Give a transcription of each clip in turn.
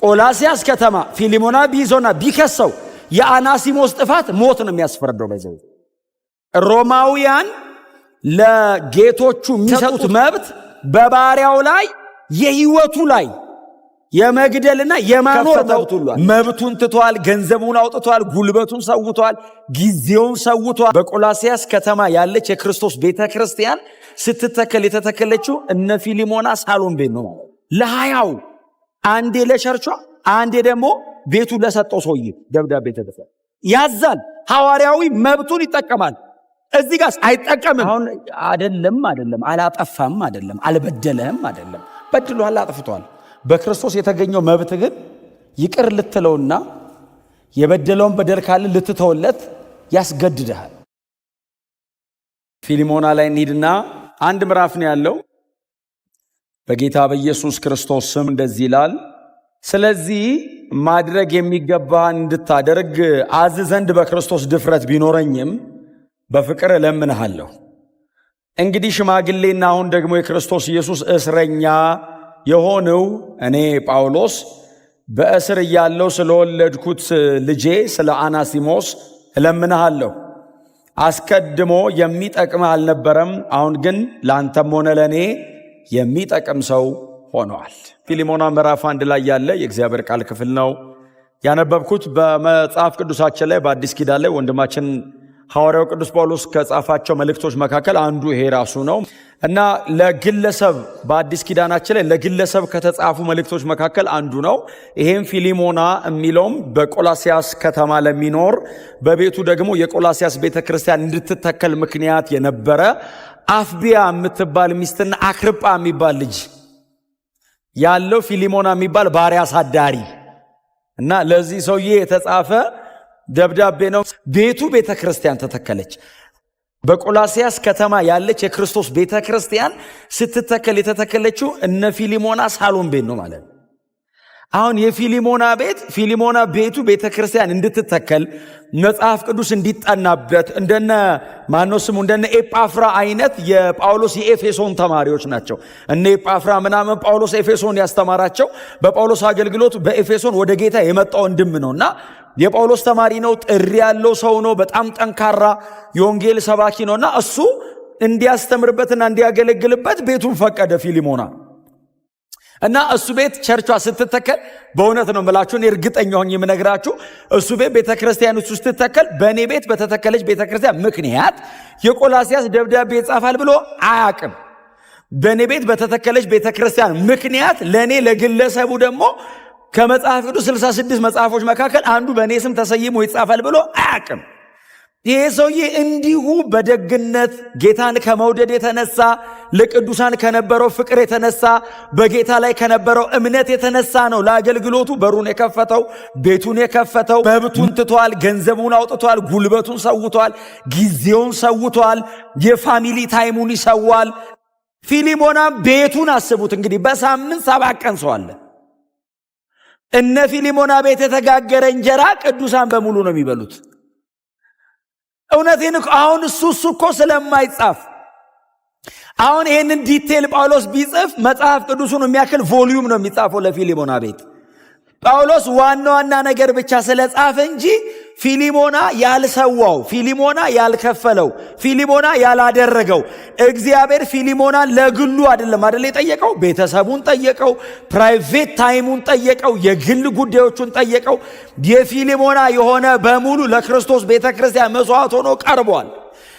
ቆላስያስ ከተማ ፊሊሞና ቢይዞና ቢከሰው የአናሲሞስ ጥፋት ሞት ነው የሚያስፈርደው። በዚህ ሮማውያን ለጌቶቹ የሚሰጡት መብት በባሪያው ላይ የህይወቱ ላይ የመግደልና የማኖር መብቱን ትቷል። ገንዘቡን አውጥቷል፣ ጉልበቱን ሰውቷል፣ ጊዜውን ሰውቷል። በቆላስያስ ከተማ ያለች የክርስቶስ ቤተክርስቲያን ስትተከል የተተከለችው እነ ፊሊሞና ሳሎን ቤት ነው። ለሃያው አንዴ ለቸርቿ አንዴ ደግሞ ቤቱ ለሰጠው ሰውዬ ደብዳቤ ተደፈ ያዛል። ሐዋርያዊ መብቱን ይጠቀማል። እዚህ ጋር አይጠቀምም። አሁን አይደለም አላጠፋም፣ አይደለም አልበደለም፣ አይደለም በድሏል፣ አጥፍቷል። በክርስቶስ የተገኘው መብት ግን ይቅር ልትለውና የበደለውን በደል ካለ ልትተውለት ያስገድድሃል። ፊሊሞና ላይ እንሂድና አንድ ምዕራፍ ነው ያለው። በጌታ በኢየሱስ ክርስቶስ ስም እንደዚህ ይላል። ስለዚህ ማድረግ የሚገባህን እንድታደርግ አዝ ዘንድ በክርስቶስ ድፍረት ቢኖረኝም በፍቅር እለምንሃለሁ። እንግዲህ ሽማግሌና አሁን ደግሞ የክርስቶስ ኢየሱስ እስረኛ የሆነው እኔ ጳውሎስ በእስር እያለሁ ስለወለድኩት ልጄ ስለ አናሲሞስ እለምንሃለሁ። አስቀድሞ የሚጠቅም አልነበረም፣ አሁን ግን ለአንተም ሆነ ለእኔ የሚጠቅም ሰው ሆነዋል። ፊሊሞና ምዕራፍ 1 ላይ ያለ የእግዚአብሔር ቃል ክፍል ነው ያነበብኩት። በመጽሐፍ ቅዱሳችን ላይ በአዲስ ኪዳን ላይ ወንድማችን ሐዋርያው ቅዱስ ጳውሎስ ከጻፋቸው መልእክቶች መካከል አንዱ ይሄ ራሱ ነው እና ለግለሰብ በአዲስ ኪዳናችን ላይ ለግለሰብ ከተጻፉ መልእክቶች መካከል አንዱ ነው። ይሄም ፊሊሞና የሚለውም በቆላስያስ ከተማ ለሚኖር በቤቱ ደግሞ የቆላስያስ ቤተክርስቲያን እንድትተከል ምክንያት የነበረ አፍቢያ የምትባል ሚስትና አክርጳ የሚባል ልጅ ያለው ፊሊሞና የሚባል ባሪያ አሳዳሪ እና ለዚህ ሰውዬ የተጻፈ ደብዳቤ ነው። ቤቱ ቤተክርስቲያን ተተከለች። በቆላስያስ ከተማ ያለች የክርስቶስ ቤተክርስቲያን ስትተከል የተተከለችው እነ ፊሊሞና ሳሎን ቤት ነው ማለት ነው። አሁን የፊሊሞና ቤት ፊሊሞና ቤቱ ቤተክርስቲያን እንድትተከል መጽሐፍ ቅዱስ እንዲጠናበት እንደነ ማኖስሙ እንደነ ኤጳፍራ አይነት የጳውሎስ የኤፌሶን ተማሪዎች ናቸው። እነ ኤጳፍራ ምናምን ጳውሎስ ኤፌሶን ያስተማራቸው በጳውሎስ አገልግሎት በኤፌሶን ወደ ጌታ የመጣው ወንድም ነውና የጳውሎስ ተማሪ ነው። ጥሪ ያለው ሰው ነው። በጣም ጠንካራ የወንጌል ሰባኪ ነውና እሱ እንዲያስተምርበትና እንዲያገለግልበት ቤቱን ፈቀደ ፊሊሞና እና እሱ ቤት ቸርቿ ስትተከል በእውነት ነው የምላችሁ፣ እኔ እርግጠኛ ሆኜ የምነግራችሁ እሱ ቤት ቤተክርስቲያን ውስጥ ስትተከል በእኔ ቤት በተተከለች ቤተክርስቲያን ምክንያት የቆላስያስ ደብዳቤ ይጻፋል ብሎ አያውቅም። በእኔ ቤት በተተከለች ቤተክርስቲያን ምክንያት ለእኔ ለግለሰቡ ደግሞ ከመጽሐፍ ቅዱስ 66 መጽሐፎች መካከል አንዱ በእኔ ስም ተሰይሞ ይጻፋል ብሎ አያውቅም። ይሄ ሰውዬ እንዲሁ በደግነት ጌታን ከመውደድ የተነሳ ለቅዱሳን ከነበረው ፍቅር የተነሳ በጌታ ላይ ከነበረው እምነት የተነሳ ነው ለአገልግሎቱ በሩን የከፈተው፣ ቤቱን የከፈተው። መብቱን ትቷል፣ ገንዘቡን አውጥቷል፣ ጉልበቱን ሰውቷል፣ ጊዜውን ሰውቷል፣ የፋሚሊ ታይሙን ይሰዋል። ፊሊሞና ቤቱን አስቡት እንግዲህ በሳምንት 7 ቀን ሰው አለ። እነ ፊሊሞና ቤት የተጋገረ እንጀራ ቅዱሳን በሙሉ ነው የሚበሉት። እውነቴን አሁን እሱ እኮ ስለማይጻፍ አሁን ይህንን ዲቴል ጳውሎስ ቢጽፍ መጽሐፍ ቅዱሱን የሚያክል ቮሊዩም ነው የሚጻፈው ለፊሊሞና ቤት። ጳውሎስ ዋና ነገር ብቻ ስለጻፈ እንጂ ፊሊሞና ያልሰዋው፣ ፊሊሞና ያልከፈለው፣ ፊሊሞና ያላደረገው እግዚአብሔር ፊሊሞናን ለግሉ አይደለም የጠየቀው፣ ቤተሰቡን ጠየቀው፣ ፕራይቬት ታይሙን ጠየቀው፣ የግል ጉዳዮቹን ጠየቀው። የፊሊሞና የሆነ በሙሉ ለክርስቶስ ቤተክርስቲያን መስዋዕት ሆኖ ቀርቧል።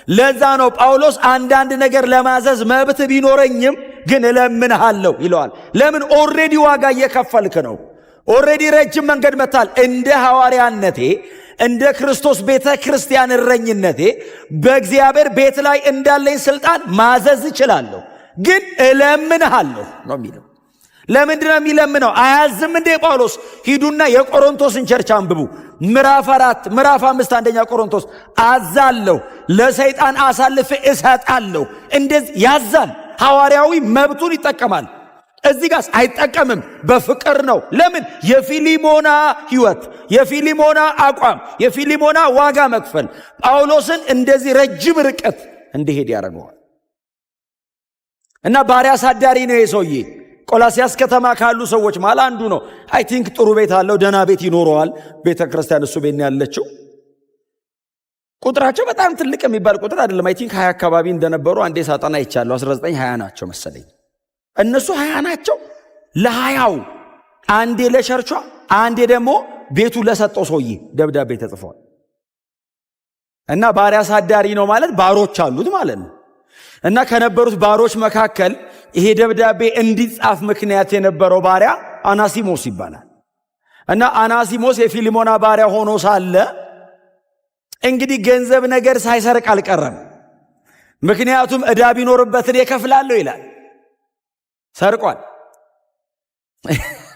ለዛ ነው ጳውሎስ አንዳንድ ነገር ለማዘዝ መብት ቢኖረኝም ግን እለምንሃለሁ ይለዋል። ለምን? ኦልሬዲ ዋጋ እየከፈልክ ነው። ኦልሬዲ ረጅም መንገድ መታል። እንደ ሐዋርያነቴ እንደ ክርስቶስ ቤተ ክርስቲያን እረኝነቴ በእግዚአብሔር ቤት ላይ እንዳለኝ ስልጣን ማዘዝ እችላለሁ፣ ግን እለምንሃለሁ ነው የሚለው። ለምንድን ነው የሚለምነው? አያዝም እንዴ ጳውሎስ? ሂዱና የቆሮንቶስን ቸርች አንብቡ። ምዕራፍ 4 ምዕራፍ 5 አንደኛ ቆሮንቶስ አዛለሁ፣ ለሰይጣን አሳልፌ እሰጣለሁ። እንደዚህ ያዛል። ሐዋርያዊ መብቱን ይጠቀማል። እዚህ ጋር አይጠቀምም። በፍቅር ነው። ለምን? የፊሊሞና ህይወት፣ የፊሊሞና አቋም፣ የፊሊሞና ዋጋ መክፈል ጳውሎስን እንደዚህ ረጅም ርቀት እንዲሄድ ያደርገዋል። እና ባሪያ አሳዳሪ ነው የሰውዬ። ቆላስያስ ከተማ ካሉ ሰዎች ማለት አንዱ ነው። አይ ቲንክ ጥሩ ቤት አለው፣ ደህና ቤት ይኖረዋል። ቤተ ክርስቲያን እሱ ቤት ያለችው። ቁጥራቸው በጣም ትልቅ የሚባል ቁጥር አይደለም። አይ ቲንክ 20 አካባቢ እንደነበሩ አንዴ ሳጠና ይቻለሁ። 19 20 ናቸው መሰለኝ። እነሱ 20 ናቸው። ለ20ው አንዴ ለቸርቿ አንዴ ደግሞ ቤቱ ለሰጠው ሰውዬ ደብዳቤ ተጽፏል። እና ባሪያ አሳዳሪ ነው ማለት ባሮች አሉት ማለት ነው። እና ከነበሩት ባሮች መካከል ይሄ ደብዳቤ እንዲጻፍ ምክንያት የነበረው ባሪያ አናሲሞስ ይባላል። እና አናሲሞስ የፊሊሞና ባሪያ ሆኖ ሳለ እንግዲህ ገንዘብ ነገር ሳይሰርቅ አልቀረም። ምክንያቱም ዕዳ ቢኖርበትን እከፍላለሁ ይላል። ሰርቋል።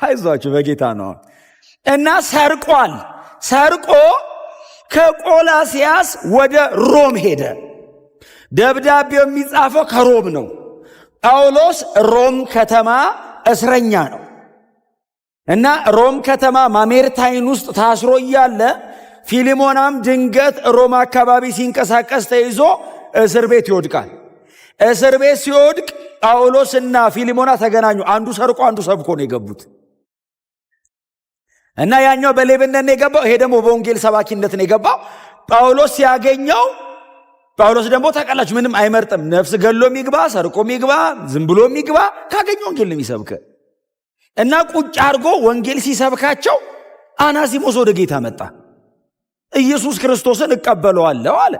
አይዟችሁ በጌታ ነው። እና ሰርቋል። ሰርቆ ከቆላስያስ ወደ ሮም ሄደ። ደብዳቤው የሚጻፈው ከሮም ነው። ጳውሎስ ሮም ከተማ እስረኛ ነው እና ሮም ከተማ ማሜርታይን ውስጥ ታስሮ እያለ ፊሊሞናም ድንገት ሮም አካባቢ ሲንቀሳቀስ ተይዞ እስር ቤት ይወድቃል። እስር ቤት ሲወድቅ ጳውሎስና ፊሊሞና ተገናኙ። አንዱ ሰርቆ አንዱ ሰብኮ ነው የገቡት እና ያኛው በሌብነት ነው የገባው፣ ይሄ ደግሞ በወንጌል ሰባኪነት ነው የገባው። ጳውሎስ ሲያገኘው ጳውሎስ ደግሞ ታውቃላችሁ ምንም አይመርጥም። ነፍስ ገሎ የሚግባ ሰርቆ የሚግባ ዝም ብሎ የሚግባ ካገኘ ወንጌል ነው የሚሰብክ እና ቁጭ አድርጎ ወንጌል ሲሰብካቸው አናሲሞስ ወደ ጌታ መጣ። ኢየሱስ ክርስቶስን እቀበለዋለሁ አለ።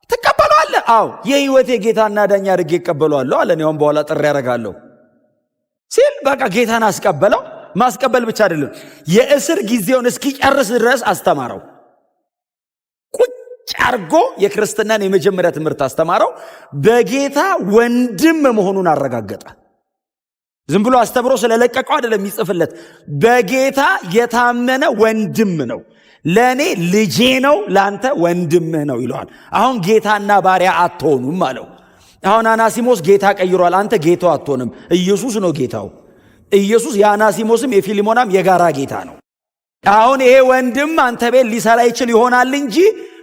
ትቀበለዋለህ? አዎ የሕይወቴ ጌታና ዳኛ አድርጌ እቀበለዋለሁ አለ። እኔም በኋላ ጥሪ ያደርጋለሁ ሲል በቃ ጌታን አስቀበለው። ማስቀበል ብቻ አይደለም የእስር ጊዜውን እስኪጨርስ ድረስ አስተማረው። አርጎ የክርስትናን የመጀመሪያ ትምህርት አስተማረው። በጌታ ወንድም መሆኑን አረጋገጠ። ዝም ብሎ አስተምሮ ስለለቀቀው አይደለም የሚጽፍለት። በጌታ የታመነ ወንድም ነው፣ ለእኔ ልጄ ነው፣ ለአንተ ወንድምህ ነው ይለዋል። አሁን ጌታና ባሪያ አትሆኑም አለው። አሁን አናሲሞስ ጌታ ቀይሯል። አንተ ጌታው አትሆንም። ኢየሱስ ነው ጌታው። ኢየሱስ የአናሲሞስም የፊሊሞናም የጋራ ጌታ ነው። አሁን ይሄ ወንድም አንተ ቤት ሊሰራ ይችል ይሆናል እንጂ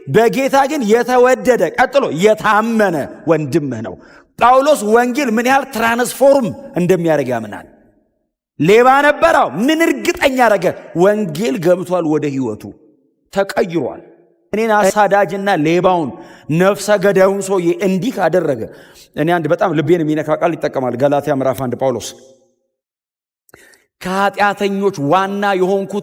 በጌታ ግን የተወደደ ቀጥሎ የታመነ ወንድምህ ነው። ጳውሎስ ወንጌል ምን ያህል ትራንስፎርም እንደሚያደርግ ያምናል። ሌባ ነበረው፣ ምን እርግጠኛ ያደረገ ወንጌል ገብቷል፣ ወደ ህይወቱ ተቀይሯል። እኔን አሳዳጅና ሌባውን ነፍሰ ገዳዩን ሰውዬ እንዲህ ካደረገ እኔ አንድ በጣም ልቤን የሚነካ ቃል ይጠቀማል። ገላትያ ምዕራፍ 1 ጳውሎስ ከኃጢአተኞች ዋና የሆንኩት